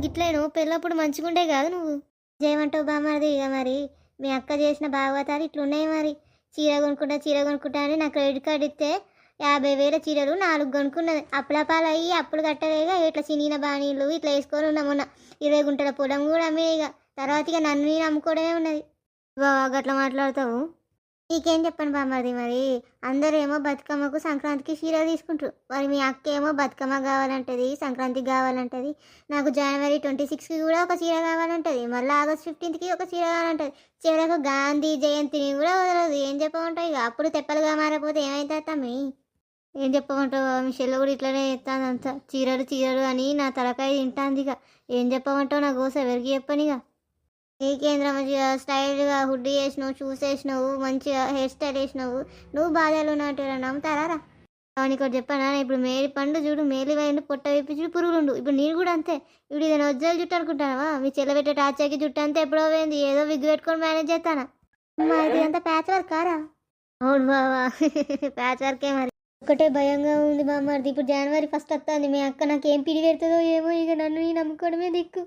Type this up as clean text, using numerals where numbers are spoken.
గిట్లేను పెళ్ళప్పుడు మంచిగుండే కాదు నువ్వు. చేయమంటావు బామ్మది ఇక మరి మీ అక్క చేసిన భాగవతాలు ఇట్లున్నాయి మరి. చీర కొనుక్కుంటా అని నా క్రెడిట్ కార్డు ఇస్తే 50,000 చీరలు 4 కొనుక్కున్నది. అప్పుల పాలయ్యి అప్పులు కట్టలేక ఇట్లా చినిగిన బాణీలు ఇట్లా వేసుకొని ఉన్నా మొన్న. 20 గుంటల పొలం కూడా అమ్మే ఇక తర్వాత ఇక నన్ను నేను అమ్ముకోవడమే ఉన్నది. బాగా గట్లా మాట్లాడతావు. నీకేం చెప్పను బామ్మది మరి. అందరేమో బతుకమ్మకు సంక్రాంతికి చీర తీసుకుంటారు. మరి మీ అక్క ఏమో బతుకమ్మ కావాలంటది, సంక్రాంతికి కావాలంటది. నాకు జనవరి 26కి కూడా ఒక చీర కావాలంటది. మళ్ళీ ఆగస్ట్ 15కి ఒక చీర కావాలంటది. చివరకు గాంధీ జయంతిని కూడా వదలదు. ఏం చెప్పమంటావు ఇక అప్పుడు తెప్పలుగా మారపోతే ఏమైతే తమ్మి. ఏం చెప్పమంటావు మీ చెల్లె కూడా ఇట్లనే చెప్తాను అంతా. చీరలు చీరలు అని నా తలకాయ తింటాంది ఇక. ఏం చెప్పమంటావు నా కోసం ఎవరికి చెప్పను ఇక. నీకేంద్ర మంచిగా స్టైల్గా హుడ్డీ వేసినావు, షూస్ వేసినావు, మంచిగా హెయిర్ స్టైల్ వేసినావు. నువ్వు బాధలు ఉన్నట్టు నమ్ముతారా? నీకు ఒకటి చెప్పానా, ఇప్పుడు మేలి పండు చూడు, మేలి వైండు పొట్ట వైపు చూడు పురుగులుండు. ఇప్పుడు నేను కూడా అంతే. ఇప్పుడు ఇది నొజ్జలు జుట్టు అనుకుంటావా? మీ చెల్ల పెట్టే టాచాకి జుట్టు అంతా ఎప్పుడో పోయింది. ఏదో విగ్గు పెట్టుకొని మేనేజ్ చేస్తానా. ఇది అంతా ప్యాచ్ వర్క్ కారా? అవును బావా ప్యాచ్ వర్కే మరి. ఒకటే భయంగా ఉంది బామ్మది. ఇప్పుడు జనవరి 1 వస్తుంది. మీ అక్క నాకు ఏం పిడి పెడుతుందో ఏమో. ఇక నన్ను నేను నమ్ముకోవడమే దిక్కు.